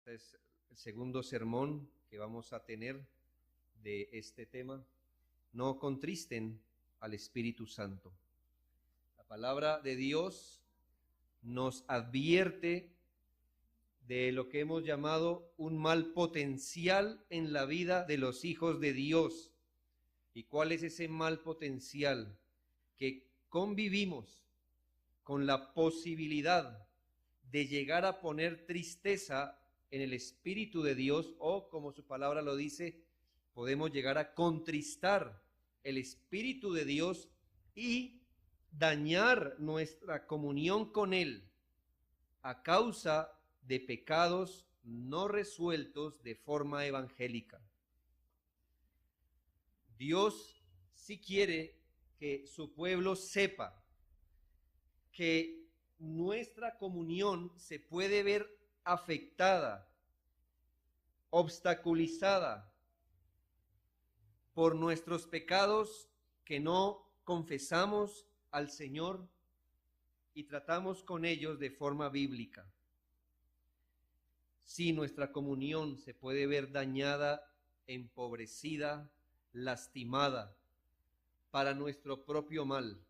Este es el segundo sermón que vamos a tener de este tema. No contristen al Espíritu Santo. La palabra de Dios nos advierte de lo que hemos llamado un mal potencial en la vida de los hijos de Dios. ¿Y cuál es ese mal potencial? Que convivimos con la posibilidad de llegar a poner tristeza en el Espíritu de Dios, o como su palabra lo dice, podemos llegar a contristar el Espíritu de Dios y dañar nuestra comunión con Él a causa de pecados no resueltos de forma evangélica. Dios sí quiere que su pueblo sepa que nuestra comunión se puede ver afectada, obstaculizada por nuestros pecados que no confesamos al Señor y tratamos con ellos de forma bíblica. Sí, nuestra comunión se puede ver dañada, empobrecida, lastimada para nuestro propio mal.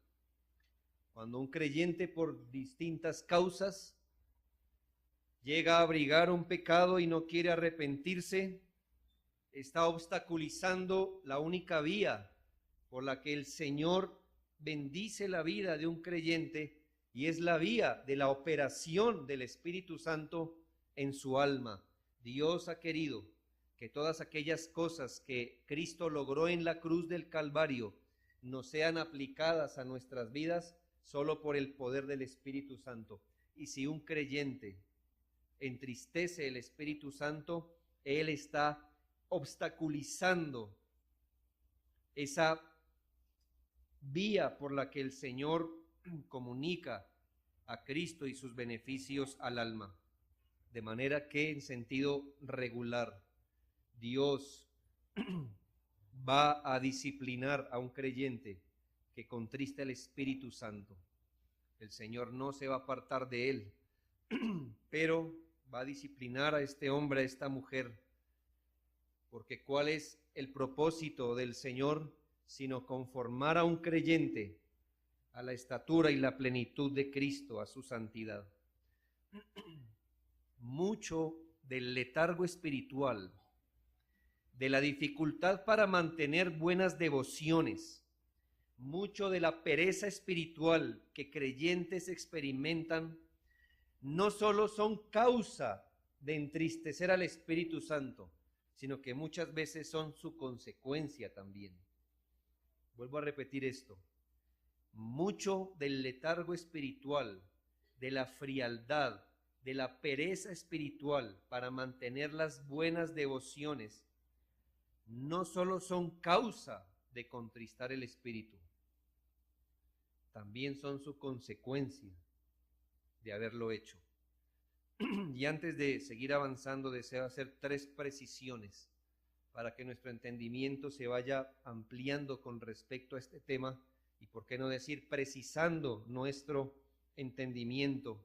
Cuando un creyente por distintas causas llega a abrigar un pecado y no quiere arrepentirse, está obstaculizando la única vía por la que el Señor bendice la vida de un creyente, y es la vía de la operación del Espíritu Santo en su alma. Dios ha querido que todas aquellas cosas que Cristo logró en la cruz del Calvario no sean aplicadas a nuestras vidas solo por el poder del Espíritu Santo. Y si un creyente entristece el Espíritu Santo, él está obstaculizando esa vía por la que el Señor comunica a Cristo y sus beneficios al alma. De manera que en sentido regular, Dios va a disciplinar a un creyente que contrista el Espíritu Santo. El Señor no se va a apartar de él, pero va a disciplinar a este hombre, a esta mujer, porque ¿cuál es el propósito del Señor? Sino conformar a un creyente a la estatura y la plenitud de Cristo, a su santidad. Mucho del letargo espiritual, de la dificultad para mantener buenas devociones, mucho de la pereza espiritual que creyentes experimentan, no solo son causa de entristecer al Espíritu Santo, sino que muchas veces son su consecuencia también. Vuelvo a repetir esto. Mucho del letargo espiritual, de la frialdad, de la pereza espiritual para mantener las buenas devociones, no solo son causa de contristar el Espíritu, también son su consecuencia de haberlo hecho. Y antes de seguir avanzando, deseo hacer 3 precisiones para que nuestro entendimiento se vaya ampliando con respecto a este tema, y por qué no decir precisando nuestro entendimiento.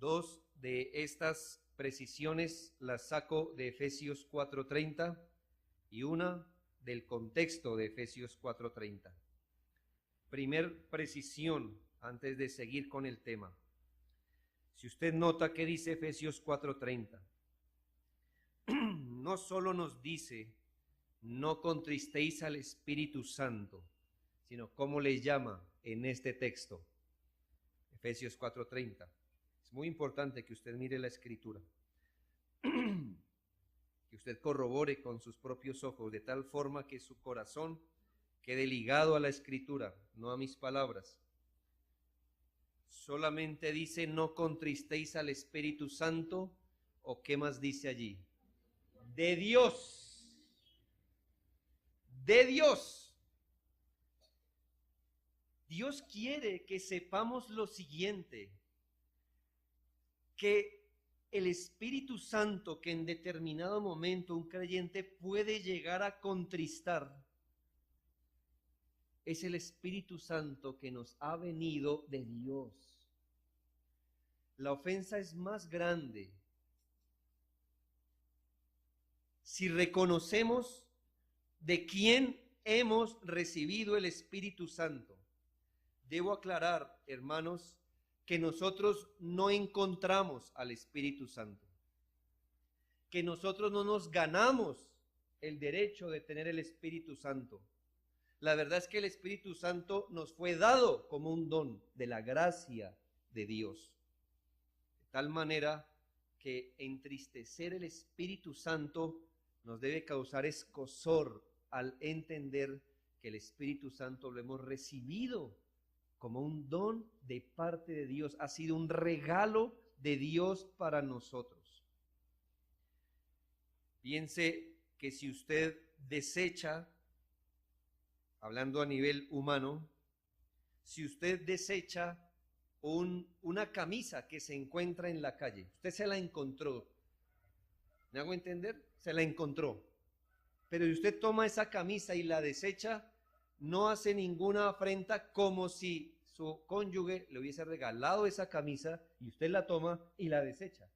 2 de estas precisiones las saco de Efesios 4:30 y una del contexto de Efesios 4:30. Primer precisión antes de seguir con el tema. Si usted nota que dice Efesios 4:30, no solo nos dice no contristéis al Espíritu Santo, sino cómo le llama en este texto, Efesios 4:30. Es muy importante que usted mire la Escritura, que usted corrobore con sus propios ojos, de tal forma que su corazón quede ligado a la Escritura, no a mis palabras. Solamente dice no contristéis al Espíritu Santo, ¿o qué más dice allí? De Dios. De Dios. Dios quiere que sepamos lo siguiente, que el Espíritu Santo que en determinado momento un creyente puede llegar a contristar, es el Espíritu Santo que nos ha venido de Dios. La ofensa es más grande si reconocemos de quién hemos recibido el Espíritu Santo. Debo aclarar, hermanos, que nosotros no encontramos al Espíritu Santo, que nosotros no nos ganamos el derecho de tener el Espíritu Santo. La verdad es que el Espíritu Santo nos fue dado como un don de la gracia de Dios. De tal manera que entristecer el Espíritu Santo nos debe causar escozor al entender que el Espíritu Santo lo hemos recibido como un don de parte de Dios. Ha sido un regalo de Dios para nosotros. Piense que si usted desecha, hablando a nivel humano, si usted desecha una camisa que se encuentra en la calle, usted se la encontró, ¿me hago entender? Se la encontró, pero si usted toma esa camisa y la desecha, no hace ninguna afrenta, como si su cónyuge le hubiese regalado esa camisa y usted la toma y la desecha.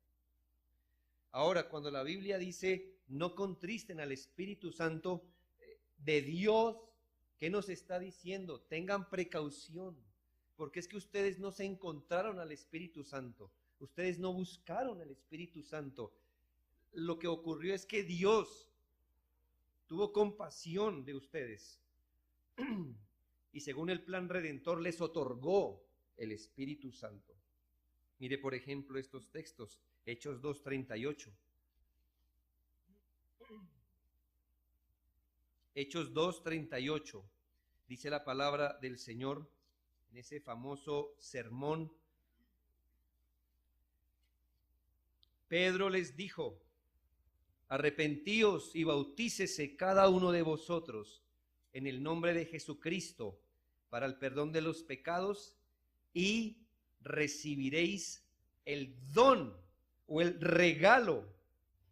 Ahora, cuando la Biblia dice no contristen al Espíritu Santo de Dios, ¿qué nos está diciendo? Tengan precaución, porque es que ustedes no se encontraron al Espíritu Santo, ustedes no buscaron al Espíritu Santo. Lo que ocurrió es que Dios tuvo compasión de ustedes y según el plan redentor les otorgó el Espíritu Santo. Mire, por ejemplo, estos textos, Hechos 2:38. Hechos 2:38, dice la palabra del Señor en ese famoso sermón. Pedro les dijo: arrepentíos y bautícese cada uno de vosotros en el nombre de Jesucristo para el perdón de los pecados y recibiréis el don o el regalo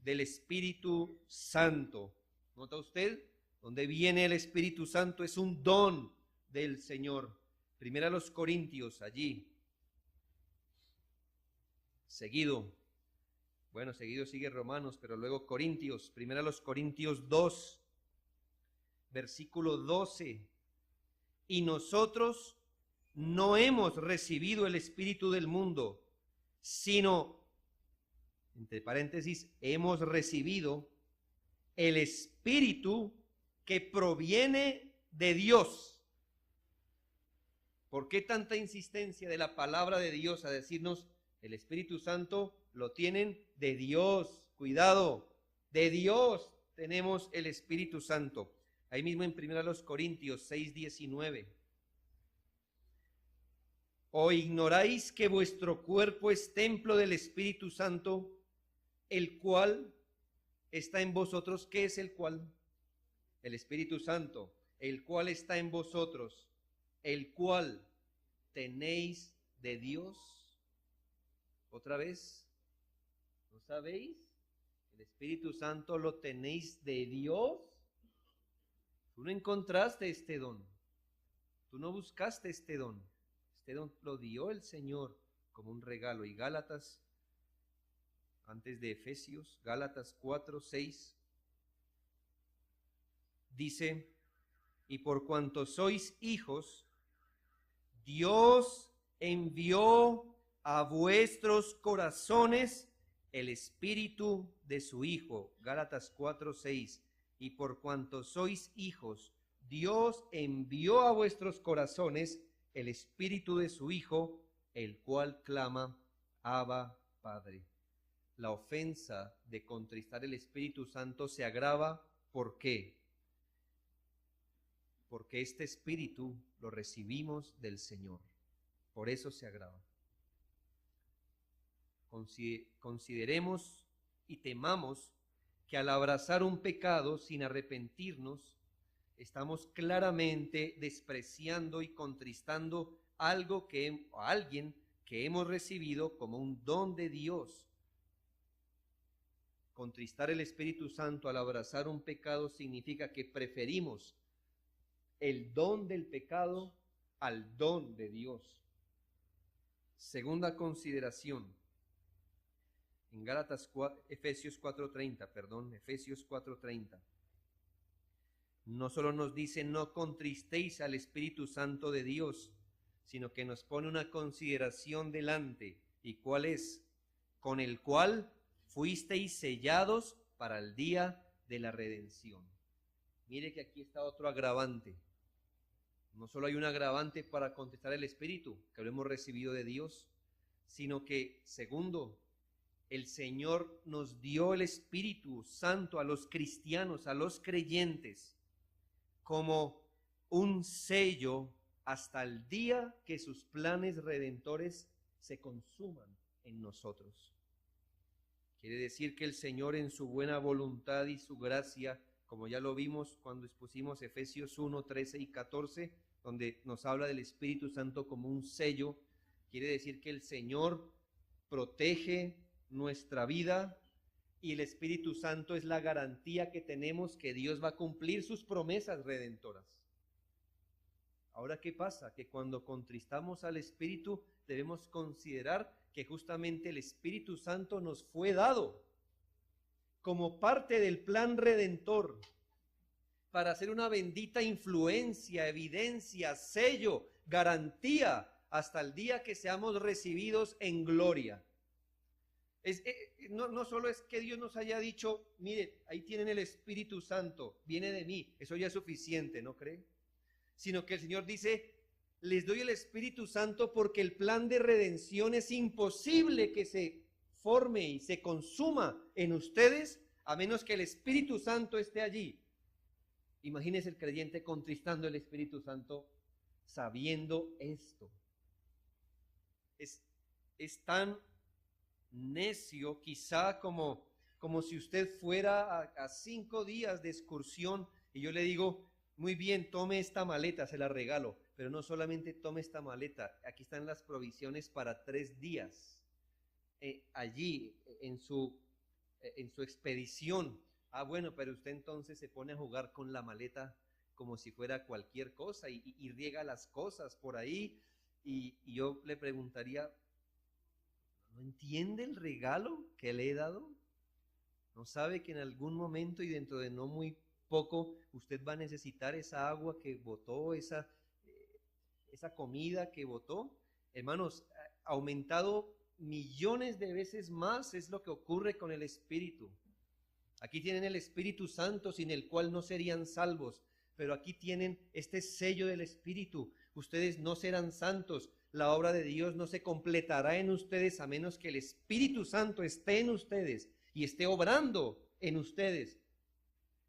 del Espíritu Santo. ¿Nota usted? ¿Dónde viene el Espíritu Santo? Es un don del Señor. Primera a los Corintios, allí. Seguido sigue Romanos, pero luego Corintios. Primera a los Corintios 2, versículo 12. Y nosotros no hemos recibido el Espíritu del mundo, sino, entre paréntesis, hemos recibido el Espíritu que proviene de Dios. ¿Por qué tanta insistencia de la palabra de Dios a decirnos el Espíritu Santo lo tienen de Dios? Cuidado, de Dios tenemos el Espíritu Santo. Ahí mismo en 1 Corintios 6:19. ¿O ignoráis que vuestro cuerpo es templo del Espíritu Santo, el cual está en vosotros? ¿Qué es el cual? El Espíritu Santo, el cual está en vosotros, el cual tenéis de Dios. Otra vez, ¿no sabéis? El Espíritu Santo lo tenéis de Dios. Tú no encontraste este don, tú no buscaste este don lo dio el Señor como un regalo. Y Gálatas, antes de Efesios, Gálatas 4:6, dice: y por cuanto sois hijos, Dios envió a vuestros corazones el Espíritu de su Hijo. Gálatas 4:6. Y por cuanto sois hijos, Dios envió a vuestros corazones el Espíritu de su Hijo, el cual clama: Abba, Padre. La ofensa de contristar el Espíritu Santo se agrava. ¿Por qué? Porque este Espíritu lo recibimos del Señor. Por eso se agrava. Consideremos y temamos que al abrazar un pecado sin arrepentirnos, estamos claramente despreciando y contristando a alguien que hemos recibido como un don de Dios. Contristar el Espíritu Santo al abrazar un pecado significa que preferimos el don del pecado al don de Dios. Segunda consideración: En Efesios 4:30. No solo nos dice no contristéis al Espíritu Santo de Dios, sino que nos pone una consideración delante. ¿Y cuál es? Con el cual fuisteis sellados para el día de la redención. Mire que aquí está otro agravante. No solo hay un agravante para contestar el Espíritu, que lo hemos recibido de Dios, sino que, segundo, el Señor nos dio el Espíritu Santo a los cristianos, a los creyentes, como un sello hasta el día que sus planes redentores se consuman en nosotros. Quiere decir que el Señor, en su buena voluntad y su gracia, como ya lo vimos cuando expusimos Efesios 1, 13 y 14, donde nos habla del Espíritu Santo como un sello, quiere decir que el Señor protege nuestra vida y el Espíritu Santo es la garantía que tenemos que Dios va a cumplir sus promesas redentoras. Ahora, ¿qué pasa? Que cuando contristamos al Espíritu debemos considerar que justamente el Espíritu Santo nos fue dado como parte del plan redentor para hacer una bendita influencia, evidencia, sello, garantía hasta el día que seamos recibidos en gloria. No solo es que Dios nos haya dicho, mire, ahí tienen el Espíritu Santo, viene de mí, eso ya es suficiente, ¿no cree? Sino que el Señor dice, les doy el Espíritu Santo porque el plan de redención es imposible que se forme y se consuma en ustedes a menos que el Espíritu Santo esté allí. Imagínese el creyente contristando el Espíritu Santo sabiendo esto. Es tan necio quizá como si usted fuera a 5 días de excursión y yo le digo, muy bien, tome esta maleta, se la regalo, pero no solamente tome esta maleta, aquí están las provisiones para 3 días, allí en su expedición. Ah, bueno, pero usted entonces se pone a jugar con la maleta como si fuera cualquier cosa y riega las cosas por ahí y yo le preguntaría, ¿no entiende el regalo que le he dado? ¿No sabe que en algún momento y dentro de no muy poco usted va a necesitar esa agua que botó, esa comida que botó? Hermanos, aumentado millones de veces más es lo que ocurre con el Espíritu. Aquí tienen el Espíritu Santo sin el cual no serían salvos, pero aquí tienen este sello del Espíritu. Ustedes no serán santos. La obra de Dios no se completará en ustedes a menos que el Espíritu Santo esté en ustedes y esté obrando en ustedes.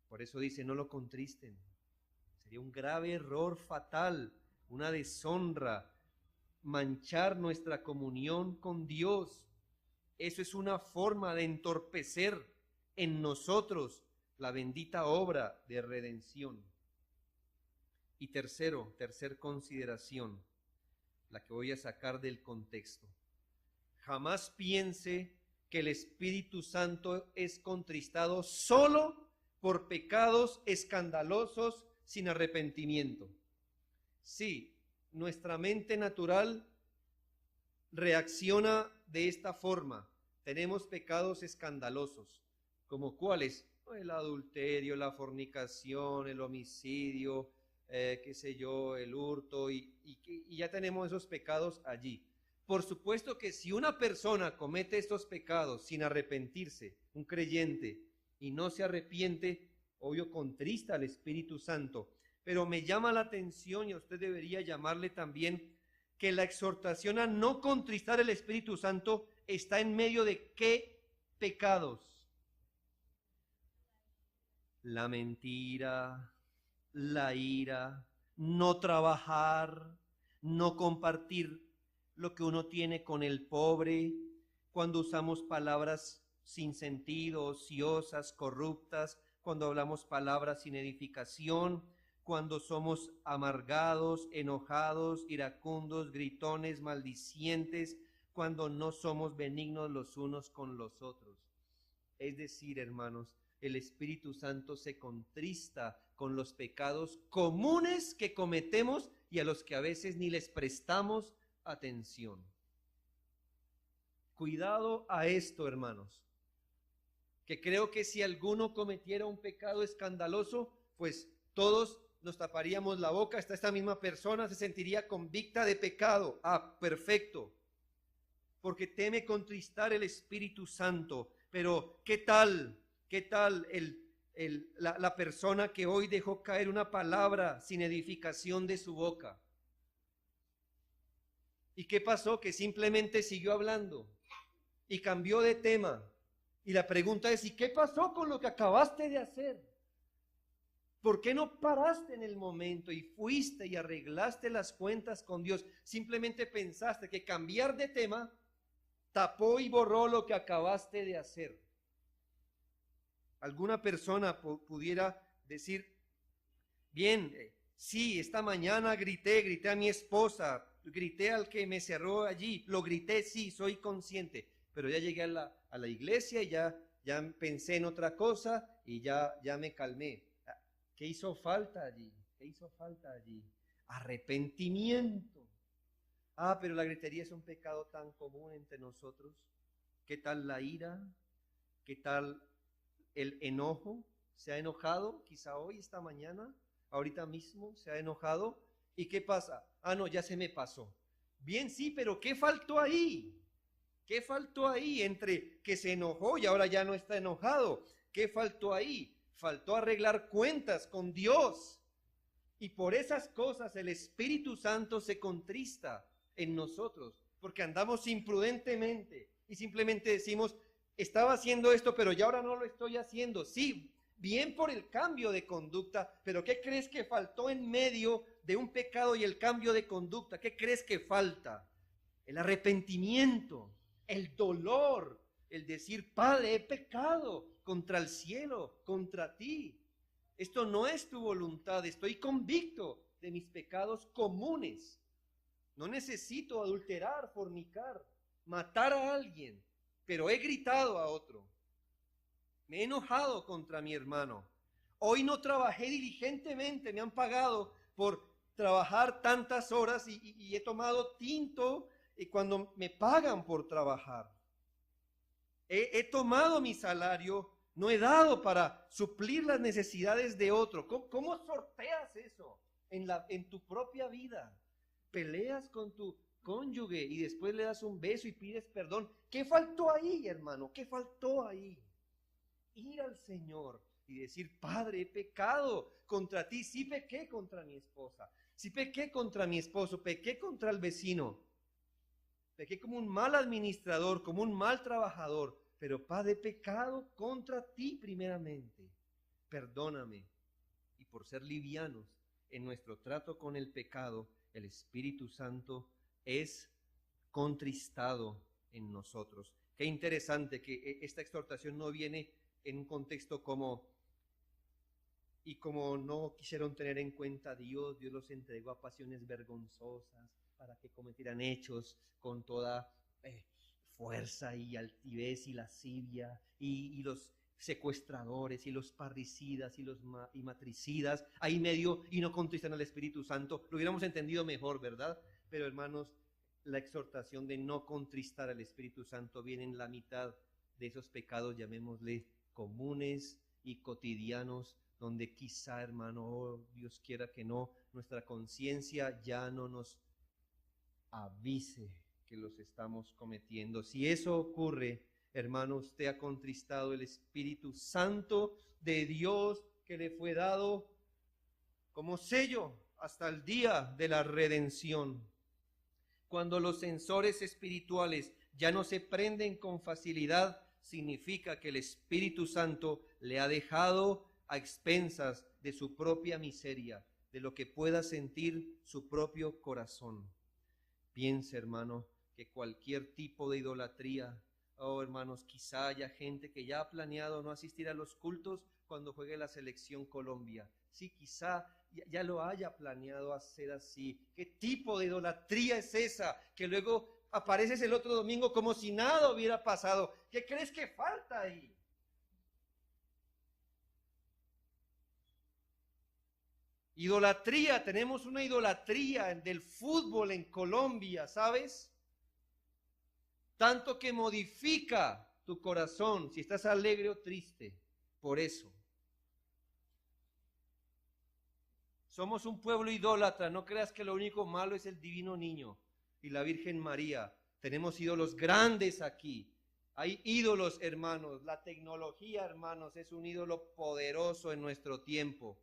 Por eso dice, no lo contristen. Sería un grave error fatal, una deshonra, manchar nuestra comunión con Dios. Eso es una forma de entorpecer en nosotros la bendita obra de redención. Y tercer consideración, la que voy a sacar del contexto. Jamás piense que el Espíritu Santo es contristado solo por pecados escandalosos sin arrepentimiento. Sí, nuestra mente natural reacciona de esta forma. Tenemos pecados escandalosos, como cuáles, el adulterio, la fornicación, el homicidio, el hurto, y ya tenemos esos pecados allí. Por supuesto que si una persona comete estos pecados sin arrepentirse, un creyente, y no se arrepiente, obvio contrista al Espíritu Santo. Pero me llama la atención, y a usted debería llamarle también, que la exhortación a no contristar el Espíritu Santo está en medio de ¿qué pecados? La mentira, la ira, no trabajar, no compartir lo que uno tiene con el pobre, cuando usamos palabras sin sentido, ociosas, corruptas, cuando hablamos palabras sin edificación, cuando somos amargados, enojados, iracundos, gritones, maldicientes, cuando no somos benignos los unos con los otros. Es decir, hermanos, el Espíritu Santo se contrista con los pecados comunes que cometemos y a los que a veces ni les prestamos atención. Cuidado a esto, hermanos, que creo que si alguno cometiera un pecado escandaloso, pues todos nos taparíamos la boca, esta misma persona se sentiría convicta de pecado. Ah, perfecto, porque teme contristar el Espíritu Santo. Pero ¿qué tal la persona que hoy dejó caer una palabra sin edificación de su boca? ¿Y qué pasó? Que simplemente siguió hablando y cambió de tema. Y la pregunta es, ¿y qué pasó con lo que acabaste de hacer? ¿Por qué no paraste en el momento y fuiste y arreglaste las cuentas con Dios? Simplemente pensaste que cambiar de tema tapó y borró lo que acabaste de hacer. Alguna persona pudiera decir, bien, sí, esta mañana grité a mi esposa, grité al que me cerró allí, lo grité, sí, soy consciente, pero ya llegué a la iglesia y ya pensé en otra cosa y ya me calmé. ¿Qué hizo falta allí? ¿Qué hizo falta allí? Arrepentimiento. Ah, pero la gritería es un pecado tan común entre nosotros. ¿Qué tal la ira? ¿Qué tal el enojo? ¿Se ha enojado? Quizá hoy, esta mañana, ahorita mismo, se ha enojado. ¿Y qué pasa? Ah, no, ya se me pasó. Bien, sí, pero ¿qué faltó ahí? ¿Qué faltó ahí entre que se enojó y ahora ya no está enojado? ¿Qué faltó ahí? Faltó arreglar cuentas con Dios. Y por esas cosas el Espíritu Santo se contrista en nosotros, porque andamos imprudentemente y simplemente decimos, estaba haciendo esto, pero ya ahora no lo estoy haciendo. Sí, bien por el cambio de conducta, pero ¿qué crees que faltó en medio de un pecado y el cambio de conducta? ¿Qué crees que falta? El arrepentimiento, el dolor, el decir, Padre, he pecado contra el cielo, contra ti. Esto no es tu voluntad, estoy convicto de mis pecados comunes. No necesito adulterar, fornicar, matar a alguien, pero he gritado a otro. Me he enojado contra mi hermano. Hoy no trabajé diligentemente, me han pagado por trabajar tantas horas y he tomado tinto cuando me pagan por trabajar. He tomado mi salario, no he dado para suplir las necesidades de otro. ¿Cómo sorteas eso en tu propia vida? Peleas con tu cónyuge y después le das un beso y pides perdón. ¿Qué faltó ahí, hermano? ¿Qué faltó ahí? Ir al Señor y decir, Padre, he pecado contra ti. Sí pequé contra mi esposa, sí pequé contra mi esposo, pequé contra el vecino, pequé como un mal administrador, como un mal trabajador, pero Padre, he pecado contra ti primeramente. Perdóname. Y por ser livianos en nuestro trato con el pecado, el Espíritu Santo es contristado en nosotros. Qué interesante que esta exhortación no viene en un contexto como no quisieron tener en cuenta a Dios los entregó a pasiones vergonzosas para que cometieran hechos con toda fuerza y altivez y lascivia y los secuestradores y los parricidas y matricidas ahí medio y no contristan al Espíritu Santo. Lo hubiéramos entendido mejor, ¿verdad? Pero hermanos, la exhortación de no contristar al Espíritu Santo viene en la mitad de esos pecados, llamémosle comunes y cotidianos, donde quizá, hermano, Dios quiera que no, nuestra conciencia ya no nos avise que los estamos cometiendo. Si eso ocurre, hermano, usted ha contristado el Espíritu Santo de Dios que le fue dado como sello hasta el día de la redención. Cuando los sensores espirituales ya no se prenden con facilidad, significa que el Espíritu Santo le ha dejado a expensas de su propia miseria, de lo que pueda sentir su propio corazón. Piense, hermano, que cualquier tipo de idolatría, hermanos, quizá haya gente que ya ha planeado no asistir a los cultos cuando juegue la selección Colombia. Sí, quizá ya lo haya planeado hacer así. ¿Qué tipo de idolatría es esa? Que luego apareces el otro domingo como si nada hubiera pasado. ¿Qué crees que falta ahí? Idolatría, tenemos una idolatría del fútbol en Colombia, ¿sabes? tanto que modifica tu corazón, si estás alegre o triste, por eso. Somos un pueblo idólatra, no creas que lo único malo es el divino niño y la Virgen María. Tenemos ídolos grandes aquí. Hay ídolos, hermanos. La tecnología, hermanos, es un ídolo poderoso en nuestro tiempo.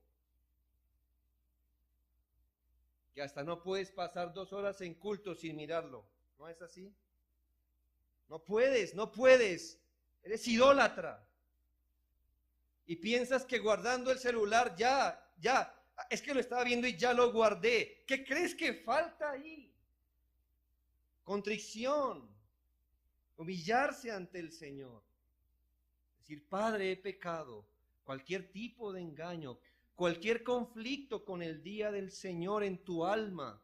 Que hasta no puedes pasar 2 horas en culto sin mirarlo. ¿No es así? No puedes, no puedes. Eres idólatra. Y piensas que guardando el celular ya, es que lo estaba viendo y ya lo guardé. ¿Qué crees que falta ahí? Contrición, humillarse ante el Señor. Decir, Padre, he pecado. Cualquier tipo de engaño, cualquier conflicto con el día del Señor en tu alma.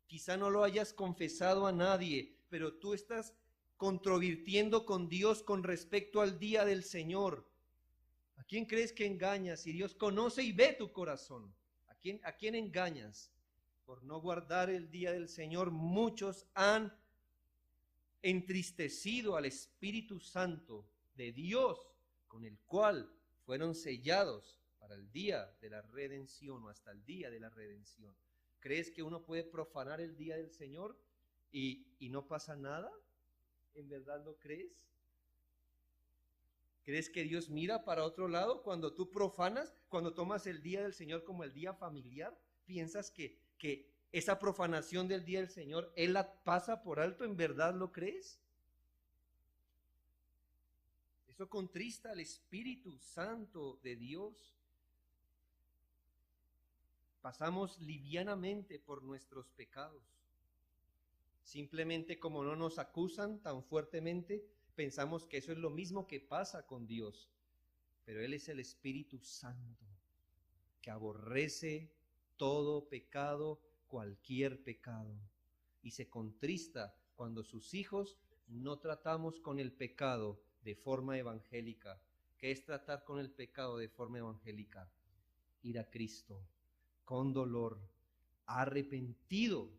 Quizá no lo hayas confesado a nadie, pero tú estás controvirtiendo con Dios con respecto al día del Señor. ¿A quién crees que engañas? Si Dios conoce y ve tu corazón. ¿A quién engañas? Por no guardar el día del Señor, muchos han entristecido al Espíritu Santo de Dios, con el cual fueron sellados para el día de la redención o hasta el día de la redención. ¿Crees que uno puede profanar el día del Señor y no pasa nada? ¿En verdad lo crees? ¿Crees que Dios mira para otro lado cuando tú profanas, cuando tomas el día del Señor como el día familiar? ¿Piensas que esa profanación del día del Señor, Él la pasa por alto? ¿En verdad lo crees? Eso contrista al Espíritu Santo de Dios. Pasamos livianamente por nuestros pecados. Simplemente como no nos acusan tan fuertemente, pensamos que eso es lo mismo que pasa con Dios. Pero Él es el Espíritu Santo, que aborrece todo pecado, cualquier pecado, y se contrista cuando sus hijos no tratamos con el pecado de forma evangélica. ¿Qué es tratar con el pecado de forma evangélica? Ir a Cristo con dolor, arrepentido,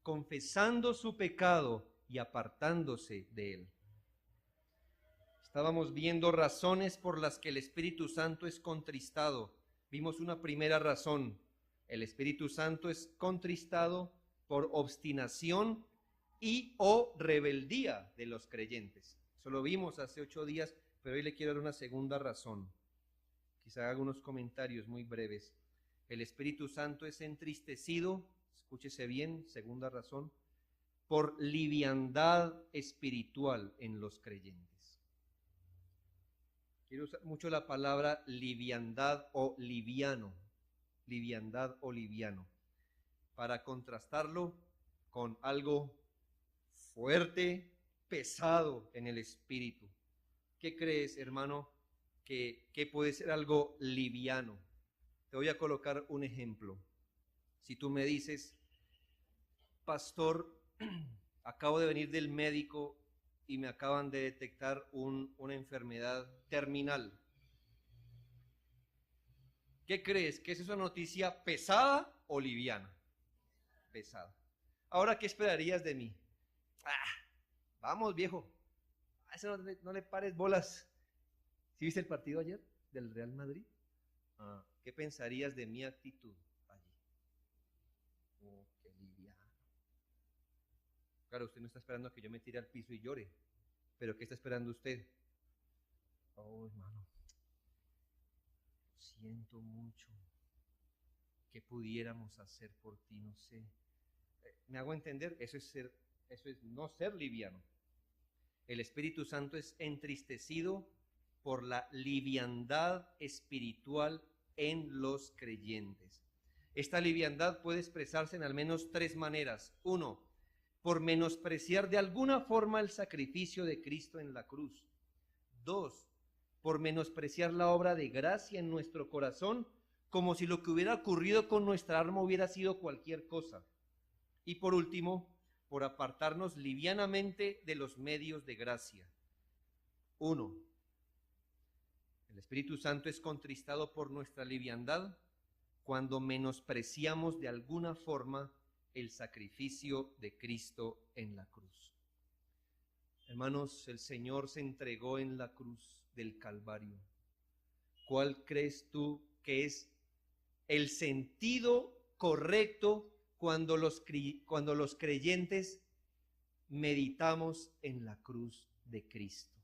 confesando su pecado y apartándose de él. Estábamos viendo razones por las que el Espíritu Santo es contristado. Vimos una primera razón. El Espíritu Santo es contristado por obstinación y o rebeldía de los creyentes. Eso lo vimos hace 8 días, pero hoy le quiero dar una segunda razón. Quizá haga unos comentarios muy breves. El Espíritu Santo es entristecido, escúchese bien, segunda razón, por liviandad espiritual en los creyentes. Quiero usar mucho la palabra liviandad o liviano, para contrastarlo con algo fuerte, pesado en el espíritu. ¿Qué crees, hermano, que puede ser algo liviano? Te voy a colocar un ejemplo. Si tú me dices, pastor, acabo de venir del médico y me acaban de detectar una enfermedad terminal. ¿Qué crees? ¿Que es una noticia pesada o liviana? Pesada. Ahora, ¿qué esperarías de mí? Vamos, viejo. A eso no le pares bolas. ¿Sí viste el partido ayer del Real Madrid? ¿Qué pensarías de mi actitud allí? Oh, qué liviano. Claro, usted no está esperando a que yo me tire al piso y llore. ¿Pero qué está esperando usted? Oh, hermano, lo siento mucho. ¿Qué pudiéramos hacer por ti? No sé. ¿Me hago entender? Eso es no ser liviano. El Espíritu Santo es entristecido por la liviandad espiritual en los creyentes. Esta liviandad puede expresarse en al menos 3 maneras. 1, por menospreciar de alguna forma el sacrificio de Cristo en la cruz. 2, por menospreciar la obra de gracia en nuestro corazón, como si lo que hubiera ocurrido con nuestra alma hubiera sido cualquier cosa. Y por último, por apartarnos livianamente de los medios de gracia. 1, el Espíritu Santo es contristado por nuestra liviandad cuando menospreciamos de alguna forma el sacrificio de Cristo en la cruz. Hermanos, el Señor se entregó en la cruz del Calvario. ¿Cuál crees tú que es el sentido correcto cuando los creyentes meditamos en la cruz de Cristo?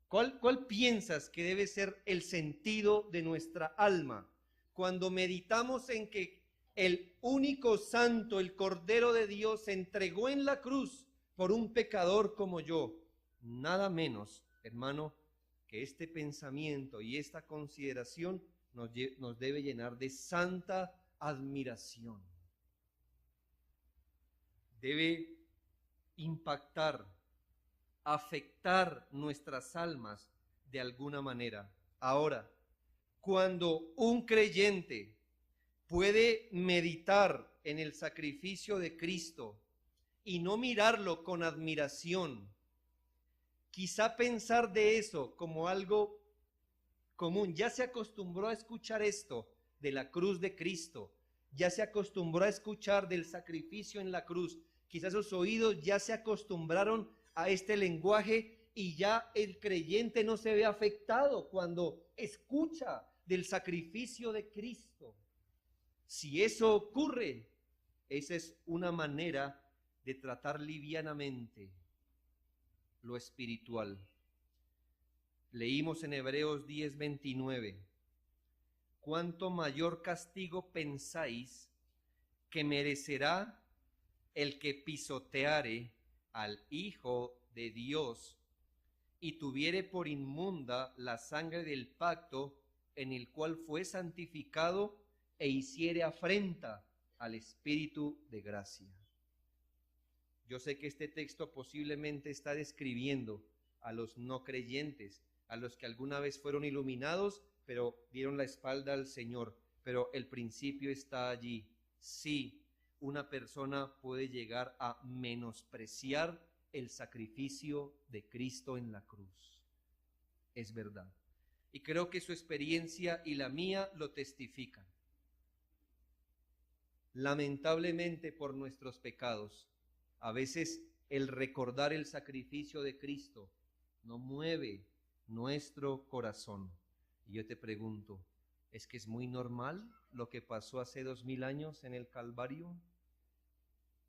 ¿Cuál piensas que debe ser el sentido de nuestra alma cuando meditamos en que el único santo, el Cordero de Dios, se entregó en la cruz por un pecador como yo? Nada menos, hermano, que este pensamiento y esta consideración nos debe llenar de santa admiración. Debe impactar, afectar nuestras almas de alguna manera. Ahora, cuando un creyente puede meditar en el sacrificio de Cristo y no mirarlo con admiración, quizá pensar de eso como algo común, ya se acostumbró a escuchar esto de la cruz de Cristo, ya se acostumbró a escuchar del sacrificio en la cruz, quizás sus oídos ya se acostumbraron a este lenguaje y ya el creyente no se ve afectado cuando escucha del sacrificio de Cristo. Si eso ocurre, esa es una manera de tratar livianamente lo espiritual. Leímos en Hebreos 10:29, ¿cuánto mayor castigo pensáis que merecerá el que pisoteare al Hijo de Dios y tuviere por inmunda la sangre del pacto en el cual fue santificado e hiciere afrenta al Espíritu de gracia? Yo sé que este texto posiblemente está describiendo a los no creyentes, a los que alguna vez fueron iluminados, pero dieron la espalda al Señor. Pero el principio está allí. Sí, una persona puede llegar a menospreciar el sacrificio de Cristo en la cruz. Es verdad. Y creo que su experiencia y la mía lo testifican. Lamentablemente, por nuestros pecados, a veces el recordar el sacrificio de Cristo no mueve nuestro corazón. Y yo te pregunto, ¿es que es muy normal lo que pasó hace 2000 años en el Calvario?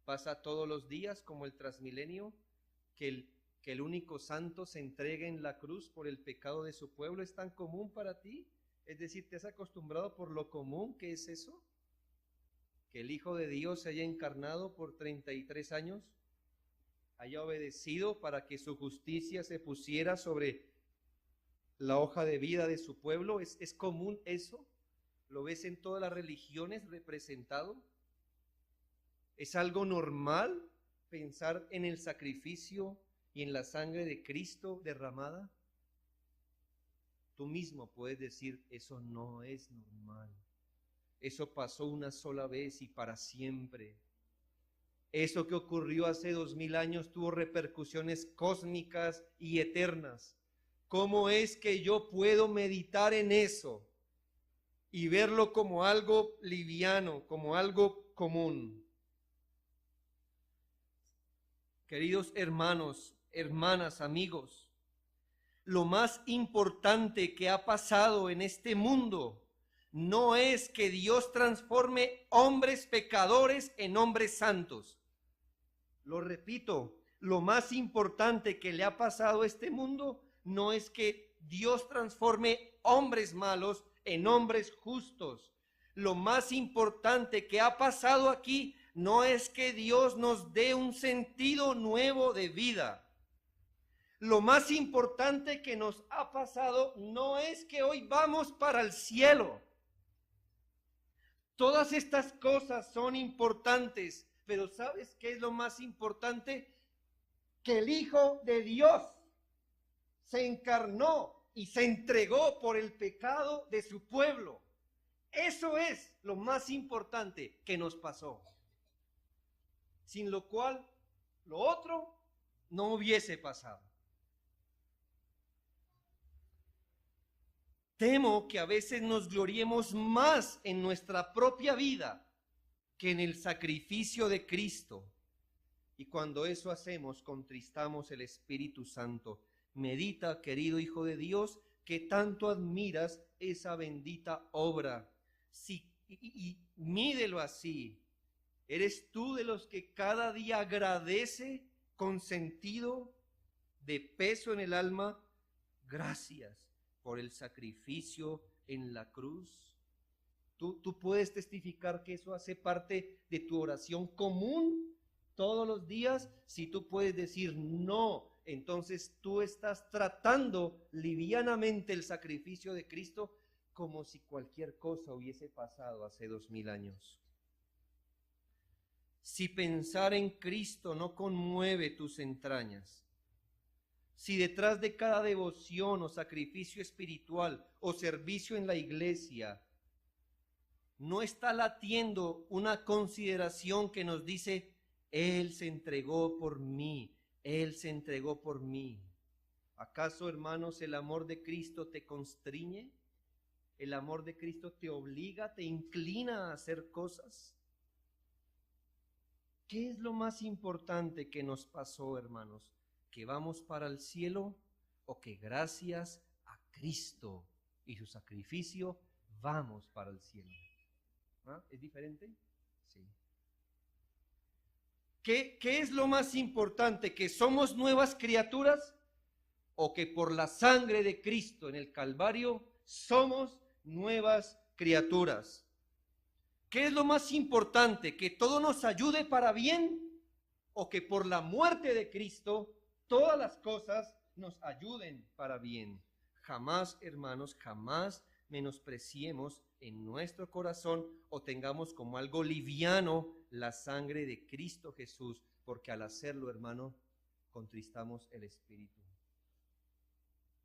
¿Pasa todos los días como el Transmilenio, que el único santo se entregue en la cruz por el pecado de su pueblo? ¿Es tan común para ti? Es decir, ¿te has acostumbrado por lo común que es eso? Que el Hijo de Dios se haya encarnado por 33 años, haya obedecido para que su justicia se pusiera sobre la hoja de vida de su pueblo. ¿Es común eso? ¿Lo ves en todas las religiones representado? ¿Es algo normal pensar en el sacrificio y en la sangre de Cristo derramada? Tú mismo puedes decir, eso no es normal. Eso pasó una sola vez y para siempre. Eso que ocurrió hace 2000 años tuvo repercusiones cósmicas y eternas. ¿Cómo es que yo puedo meditar en eso y verlo como algo liviano, como algo común? Queridos hermanos, hermanas, amigos, lo más importante que ha pasado en este mundo no es que Dios transforme hombres pecadores en hombres santos. Lo repito, lo más importante que le ha pasado a este mundo no es que Dios transforme hombres malos en hombres justos. Lo más importante que ha pasado aquí no es que Dios nos dé un sentido nuevo de vida. Lo más importante que nos ha pasado no es que hoy vamos para el cielo. Todas estas cosas son importantes, pero ¿sabes qué es lo más importante? Que el Hijo de Dios se encarnó y se entregó por el pecado de su pueblo. Eso es lo más importante que nos pasó. Sin lo cual, lo otro no hubiese pasado. Temo que a veces nos gloriemos más en nuestra propia vida que en el sacrificio de Cristo. Y cuando eso hacemos, contristamos el Espíritu Santo. Medita, querido Hijo de Dios, que tanto admiras esa bendita obra. Y mídelo así. ¿Eres tú de los que cada día agradece con sentido de peso en el alma? Gracias por el sacrificio en la cruz. Tú puedes testificar que eso hace parte de tu oración común todos los días. Si tú puedes decir no, entonces tú estás tratando livianamente el sacrificio de Cristo como si cualquier cosa hubiese pasado hace 2000 años. Si pensar en Cristo no conmueve tus entrañas, si detrás de cada devoción o sacrificio espiritual o servicio en la iglesia no está latiendo una consideración que nos dice, Él se entregó por mí, Él se entregó por mí. ¿Acaso, hermanos, el amor de Cristo te constriñe? ¿El amor de Cristo te obliga, te inclina a hacer cosas? ¿Qué es lo más importante que nos pasó, hermanos? ¿Que vamos para el cielo o que gracias a Cristo y su sacrificio vamos para el cielo? ¿Ah? ¿Es diferente? Sí. ¿Qué es lo más importante? ¿Que somos nuevas criaturas o que por la sangre de Cristo en el Calvario somos nuevas criaturas? ¿Qué es lo más importante? ¿Que todo nos ayude para bien o que por la muerte de Cristo todas las cosas nos ayuden para bien? Jamás, hermanos, jamás menospreciemos en nuestro corazón o tengamos como algo liviano la sangre de Cristo Jesús, porque al hacerlo, hermano, contristamos el Espíritu.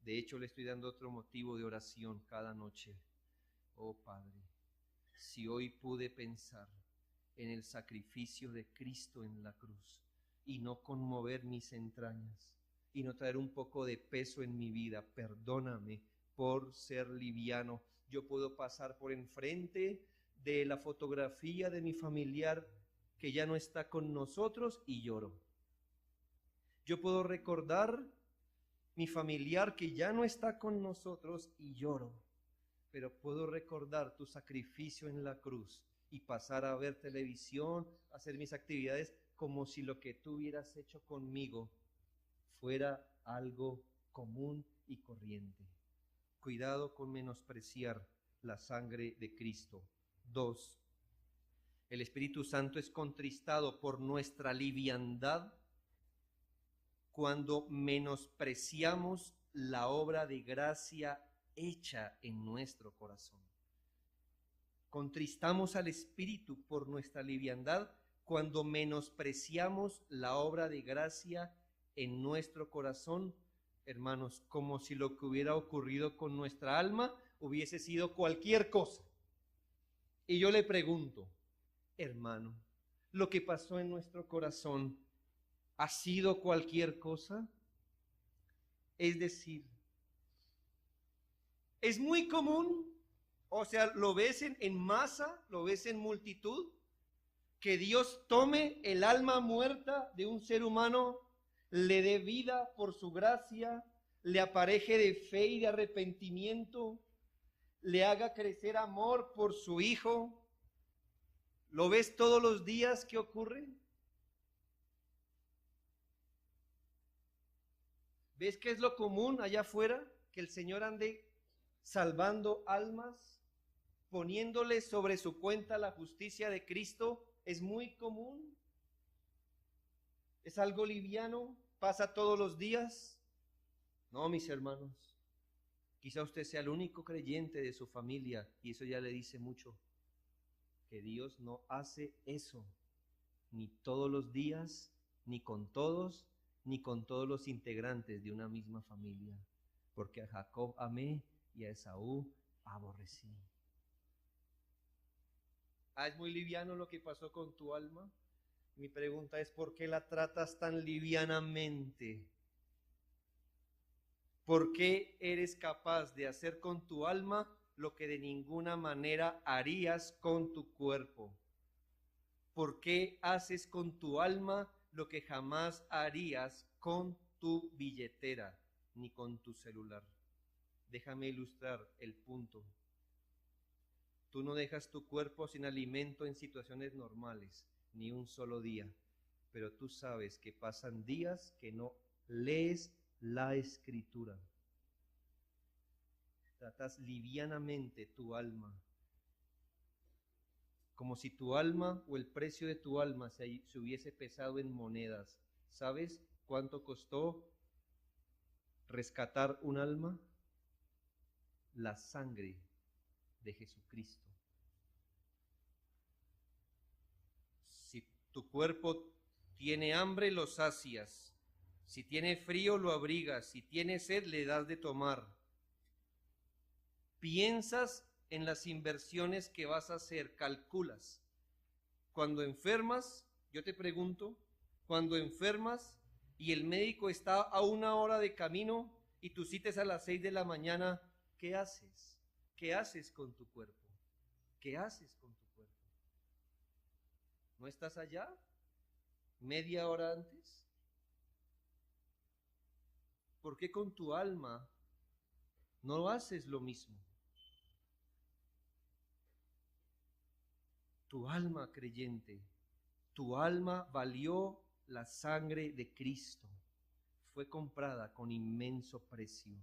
De hecho, le estoy dando otro motivo de oración cada noche. Oh Padre, si hoy pude pensar en el sacrificio de Cristo en la cruz y no conmover mis entrañas y no traer un poco de peso en mi vida, perdóname por ser liviano. Yo puedo pasar por enfrente de la fotografía de mi familiar que ya no está con nosotros y lloro. Yo puedo recordar mi familiar que ya no está con nosotros y lloro. Pero puedo recordar tu sacrificio en la cruz y pasar a ver televisión, hacer mis actividades como si lo que tú hubieras hecho conmigo fuera algo común y corriente. Cuidado con menospreciar la sangre de Cristo. 2. El Espíritu Santo es contristado por nuestra liviandad cuando menospreciamos la obra de gracia hecha en nuestro corazón. Contristamos al Espíritu por nuestra liviandad cuando menospreciamos la obra de gracia en nuestro corazón, hermanos, como si lo que hubiera ocurrido con nuestra alma hubiese sido cualquier cosa. Y yo le pregunto, hermano, ¿lo que pasó en nuestro corazón ha sido cualquier cosa? Es decir, es muy común, o sea, lo ves en masa, lo ves en multitud, que Dios tome el alma muerta de un ser humano, le dé vida por su gracia, le apareje de fe y de arrepentimiento, le haga crecer amor por su Hijo. ¿Lo ves todos los días que ocurre? ¿Ves qué es lo común allá afuera? Que el Señor ande salvando almas, poniéndole sobre su cuenta la justicia de Cristo, es muy común. Es algo liviano, pasa todos los días. No, mis hermanos, quizá usted sea el único creyente de su familia y eso ya le dice mucho, que Dios no hace eso, ni todos los días, ni con todos los integrantes de una misma familia, porque a Jacob amé y a Esaú aborrecí. Es muy liviano lo que pasó con tu alma. Mi pregunta es, ¿por qué la tratas tan livianamente? ¿Por qué eres capaz de hacer con tu alma lo que de ninguna manera harías con tu cuerpo? ¿Por qué haces con tu alma lo que jamás harías con tu billetera ni con tu celular. Déjame ilustrar el punto. Tú no dejas tu cuerpo sin alimento en situaciones normales, ni un solo día, pero tú sabes que pasan días que no lees la Escritura. Tratas livianamente tu alma, como si tu alma o el precio de tu alma se hubiese pesado en monedas. ¿Sabes cuánto costó rescatar un alma? La sangre de Jesucristo. Si tu cuerpo tiene hambre, lo sacias. Si tiene frío, lo abrigas. Si tiene sed, le das de tomar. Piensas en las inversiones que vas a hacer, calculas. Cuando enfermas, yo te pregunto, cuando enfermas y el médico está a 1 hora de camino y tu cita es a las 6 de la mañana, ¿qué haces? ¿Qué haces con tu cuerpo? ¿Qué haces con tu cuerpo? ¿No estás allá? ¿Media hora antes? ¿Por qué con tu alma no haces lo mismo? Tu alma creyente, tu alma valió la sangre de Cristo. Fue comprada con inmenso precio.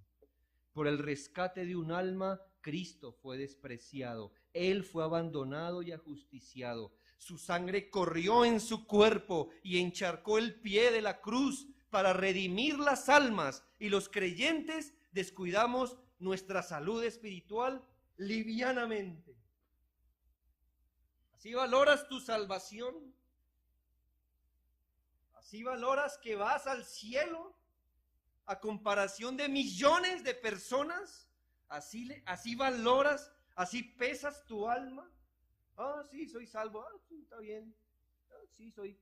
Por el rescate de un alma, Cristo fue despreciado. Él fue abandonado y ajusticiado. Su sangre corrió en su cuerpo y encharcó el pie de la cruz para redimir las almas. Y los creyentes descuidamos nuestra salud espiritual livianamente. ¿Así valoras tu salvación? ¿Así valoras que vas al cielo a comparación de millones de personas? ¿Así valoras? ¿Así pesas tu alma? Ah, sí, soy salvo. Ah, sí, está bien. Ah, sí, soy.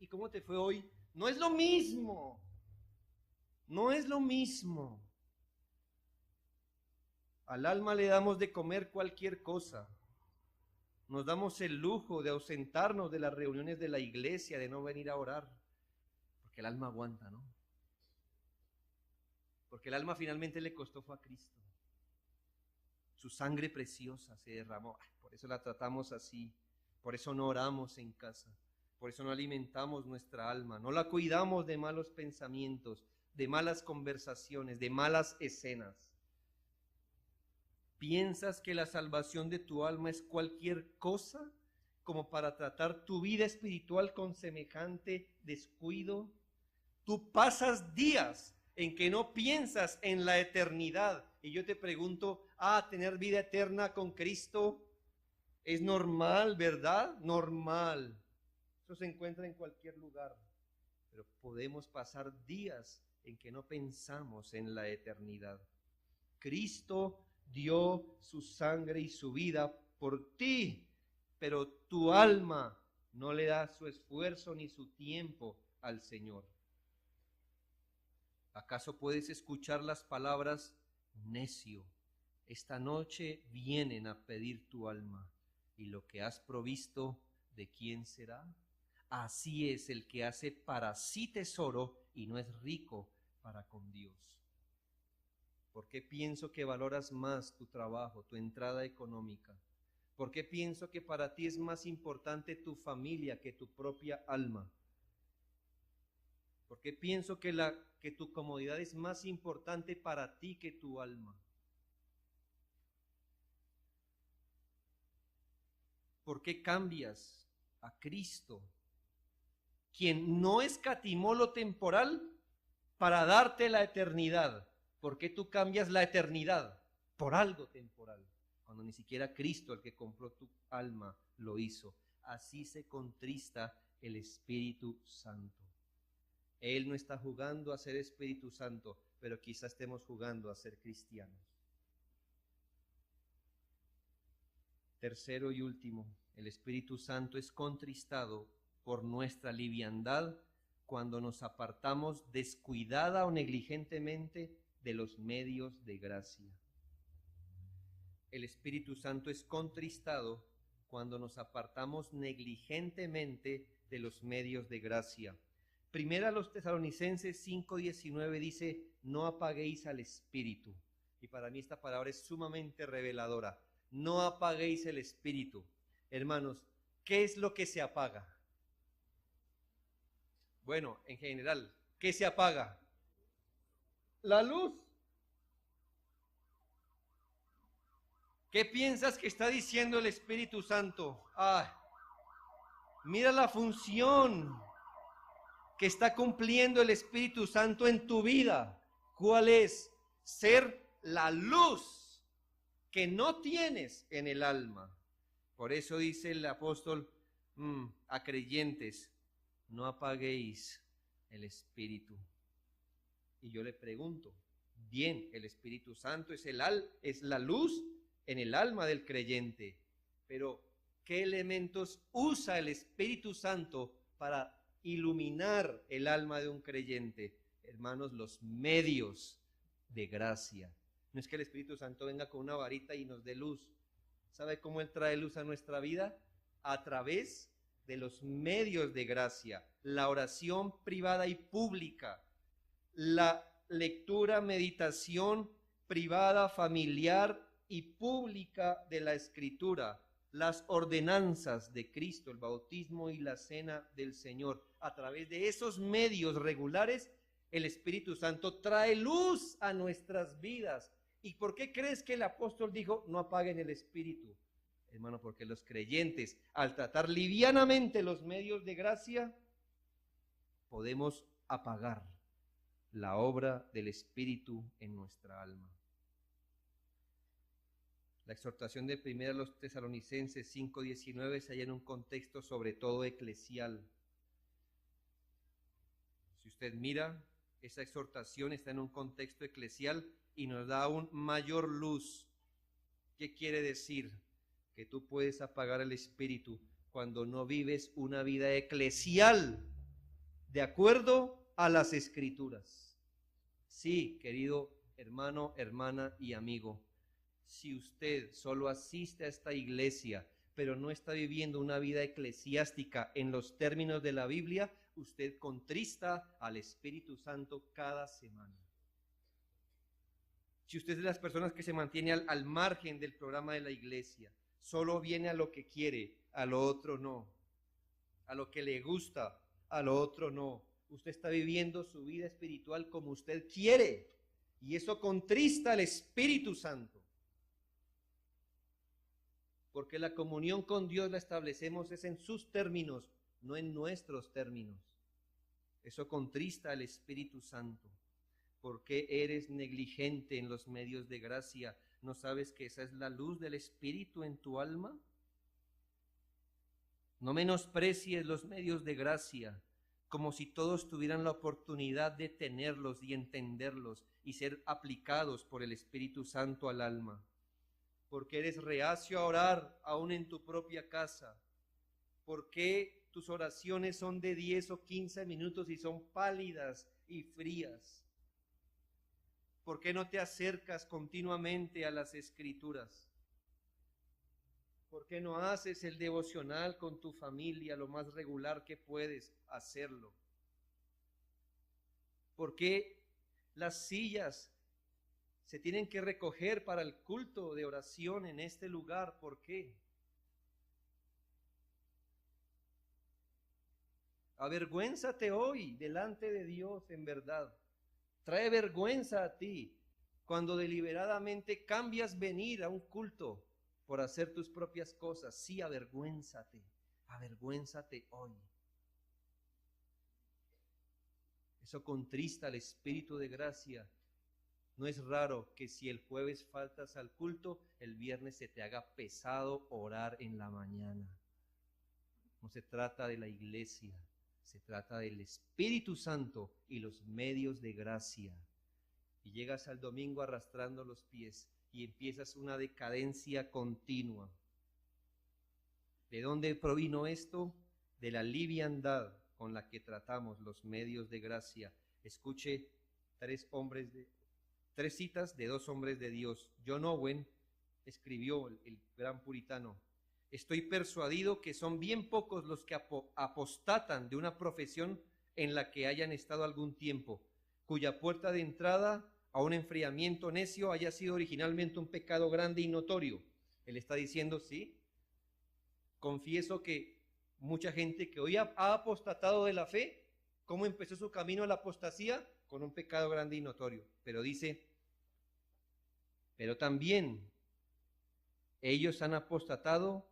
¿Y cómo te fue hoy? No es lo mismo. No es lo mismo. Al alma le damos de comer cualquier cosa. Nos damos el lujo de ausentarnos de las reuniones de la iglesia, de no venir a orar, porque el alma aguanta, ¿no? Porque el alma finalmente le costó fue a Cristo. Su sangre preciosa se derramó. Por eso la tratamos así. Por eso no oramos en casa. Por eso no alimentamos nuestra alma. No la cuidamos de malos pensamientos, de malas conversaciones, de malas escenas. ¿Piensas que la salvación de tu alma es cualquier cosa como para tratar tu vida espiritual con semejante descuido? Tú pasas días en que no piensas en la eternidad. Y yo te pregunto, tener vida eterna con Cristo es normal, ¿verdad? Normal. Eso se encuentra en cualquier lugar. Pero podemos pasar días en que no pensamos en la eternidad. Cristo dio su sangre y su vida por ti, pero tu alma no le da su esfuerzo ni su tiempo al Señor. ¿Acaso puedes escuchar las palabras, necio? Esta noche vienen a pedir tu alma, y lo que has provisto, ¿de quién será? Así es el que hace para sí tesoro y no es rico para con Dios. ¿Por qué pienso que valoras más tu trabajo, tu entrada económica? ¿Por qué pienso que para ti es más importante tu familia que tu propia alma? ¿Por qué pienso que tu comodidad es más importante para ti que tu alma? ¿Por qué cambias a Cristo, quien no escatimó lo temporal para darte la eternidad? ¿Por qué tú cambias la eternidad por algo temporal, cuando ni siquiera Cristo, el que compró tu alma, lo hizo? Así se contrista el Espíritu Santo. Él no está jugando a ser Espíritu Santo, pero quizás estemos jugando a ser cristianos. Tercero y último, el Espíritu Santo es contristado por nuestra liviandad cuando nos apartamos descuidada o negligentemente de los medios de gracia. El Espíritu Santo es contristado cuando nos apartamos negligentemente de los medios de gracia. Primera a los Tesalonicenses 5:19 dice, no apaguéis al espíritu. Y para mí esta palabra es sumamente reveladora. No apaguéis el espíritu. Hermanos, ¿qué es lo que se apaga? Bueno, en general, ¿qué se apaga? La luz. ¿Qué piensas que está diciendo el Espíritu Santo? Mira la función que está cumpliendo el Espíritu Santo en tu vida. ¿Cuál es? Ser la luz que no tienes en el alma. Por eso dice el apóstol a creyentes, no apaguéis el Espíritu. Y yo le pregunto, bien, el Espíritu Santo es la luz en el alma del creyente, pero ¿qué elementos usa el Espíritu Santo para iluminar el alma de un creyente? Hermanos, los medios de gracia. No es que el Espíritu Santo venga con una varita y nos dé luz. ¿Sabe cómo Él trae luz a nuestra vida? A través de los medios de gracia, la oración privada y pública, la lectura, meditación privada, familiar y pública de la Escritura, las ordenanzas de Cristo, el bautismo y la cena del Señor. A través de esos medios regulares, el Espíritu Santo trae luz a nuestras vidas. ¿Y por qué crees que el apóstol dijo, no apaguen el Espíritu? Hermano, porque los creyentes, al tratar livianamente los medios de gracia, podemos apagar la obra del Espíritu en nuestra alma. La exhortación de primera a los Tesalonicenses 5:19 se halla en un contexto sobre todo eclesial. Si usted mira, esa exhortación está en un contexto eclesial y nos da aún mayor luz. ¿Qué quiere decir? Que tú puedes apagar el espíritu cuando no vives una vida eclesial de acuerdo a las Escrituras. Sí, querido hermano, hermana y amigo, si usted solo asiste a esta iglesia, pero no está viviendo una vida eclesiástica en los términos de la Biblia, usted contrista al Espíritu Santo cada semana. Si usted es de las personas que se mantiene al margen del programa de la iglesia, solo viene a lo que quiere, a lo otro no, a lo que le gusta, a lo otro no. Usted está viviendo su vida espiritual como usted quiere, y eso contrista al Espíritu Santo. Porque la comunión con Dios la establecemos es en sus términos, no en nuestros términos. Eso contrista al Espíritu Santo. ¿Por qué eres negligente en los medios de gracia? ¿No sabes que esa es la luz del Espíritu en tu alma? No menosprecies los medios de gracia, como si todos tuvieran la oportunidad de tenerlos y entenderlos y ser aplicados por el Espíritu Santo al alma. ¿Por qué eres reacio a orar aún en tu propia casa? ¿Por qué tus oraciones son de 10 o 15 minutos y son pálidas y frías? ¿Por qué no te acercas continuamente a las Escrituras? ¿Por qué no haces el devocional con tu familia lo más regular que puedes hacerlo? ¿Por qué las sillas se tienen que recoger para el culto de oración en este lugar? ¿Por qué? Avergüénzate hoy delante de Dios en verdad. Trae vergüenza a ti cuando deliberadamente cambias venir a un culto por hacer tus propias cosas. Sí, avergüénzate hoy. Eso contrista al Espíritu de gracia. No es raro que si el jueves faltas al culto, el viernes se te haga pesado orar en la mañana. No se trata de la iglesia, se trata del Espíritu Santo y los medios de gracia. Y llegas al domingo arrastrando los pies y empiezas una decadencia continua. ¿De dónde provino esto? De la liviandad con la que tratamos los medios de gracia. Escuche tres citas de dos hombres de Dios. John Owen escribió, el gran puritano, Estoy persuadido que son bien pocos los que apostatan de una profesión en la que hayan estado algún tiempo, cuya puerta de entrada a un enfriamiento necio haya sido originalmente un pecado grande y notorio. Él está diciendo, sí, confieso que mucha gente que hoy ha apostatado de la fe, ¿cómo empezó su camino a la apostasía? Con un pecado grande y notorio. Pero dice, pero también ellos han apostatado,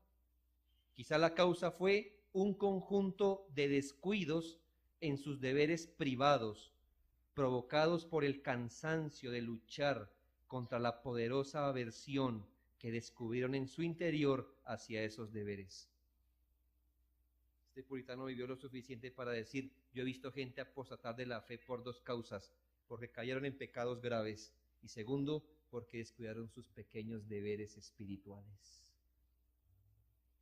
quizá la causa fue un conjunto de descuidos en sus deberes privados, provocados por el cansancio de luchar contra la poderosa aversión que descubrieron en su interior hacia esos deberes. Este puritano vivió lo suficiente para decir, yo he visto gente apostatar de la fe por dos causas, porque cayeron en pecados graves y segundo, porque descuidaron sus pequeños deberes espirituales.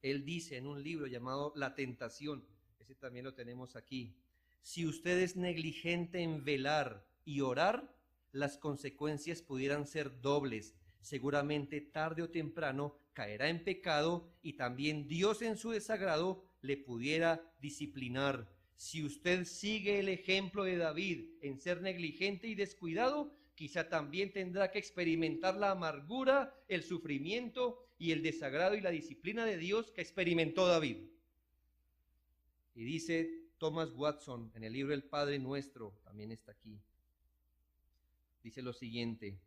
Él dice en un libro llamado La Tentación, ese también lo tenemos aquí, si usted es negligente en velar y orar, las consecuencias pudieran ser dobles. Seguramente tarde o temprano caerá en pecado y también Dios en su desagrado le pudiera disciplinar. Si usted sigue el ejemplo de David en ser negligente y descuidado, quizá también tendrá que experimentar la amargura, el sufrimiento y el desagrado y la disciplina de Dios que experimentó David. Y dice Thomas Watson en el libro El Padre Nuestro, también está aquí, dice lo siguiente,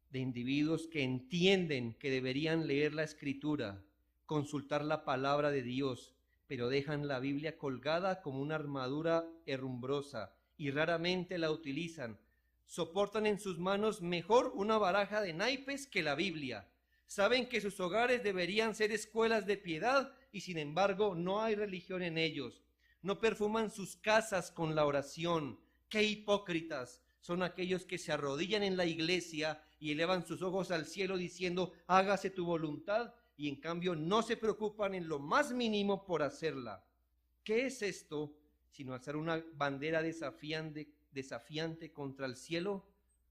de individuos que entienden que deberían leer la Escritura, consultar la palabra de Dios, pero dejan la Biblia colgada como una armadura herrumbrosa y raramente la utilizan. Soportan en sus manos mejor una baraja de naipes que la Biblia. Saben que sus hogares deberían ser escuelas de piedad y sin embargo no hay religión en ellos. No perfuman sus casas con la oración. ¡Qué hipócritas! Son aquellos que se arrodillan en la iglesia y elevan sus ojos al cielo diciendo, hágase tu voluntad, y en cambio no se preocupan en lo más mínimo por hacerla. ¿Qué es esto sino alzar una bandera desafiante contra el cielo?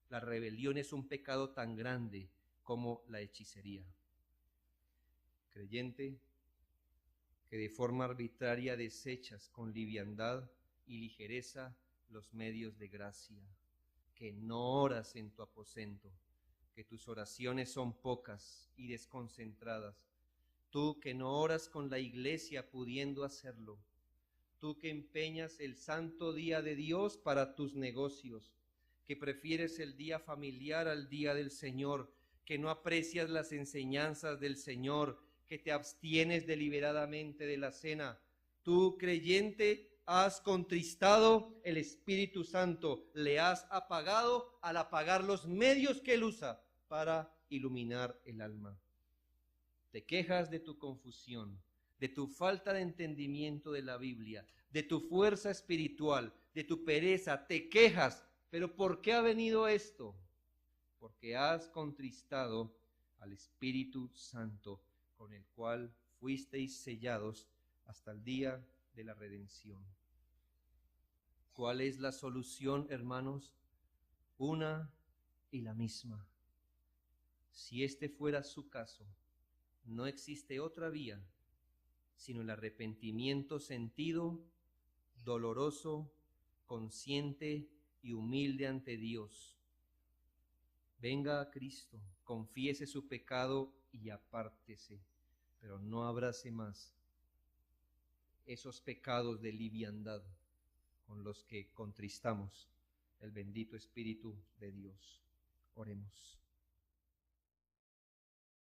La rebelión es un pecado tan grande como la hechicería. Creyente, que de forma arbitraria desechas con liviandad y ligereza los medios de gracia, que no oras en tu aposento, que tus oraciones son pocas y desconcentradas, tú que no oras con la iglesia pudiendo hacerlo, tú que empeñas el santo día de Dios para tus negocios, que prefieres el día familiar al día del Señor, que no aprecias las enseñanzas del Señor, que te abstienes deliberadamente de la cena. Tú, creyente, has contristado el Espíritu Santo, le has apagado al apagar los medios que Él usa para iluminar el alma. Te quejas de tu confusión, de tu falta de entendimiento de la Biblia, de tu fuerza espiritual, de tu pereza, te quejas. ¿Pero por qué ha venido esto? Porque has contristado al Espíritu Santo, con el cual fuisteis sellados hasta el día de la redención. ¿Cuál es la solución, hermanos? Una y la misma. Si este fuera su caso, no existe otra vía sino el arrepentimiento sentido, doloroso, consciente y humilde ante Dios. Venga a Cristo, confiese su pecado y apártese, pero no abrace más esos pecados de liviandad con los que contristamos el bendito Espíritu de Dios. Oremos.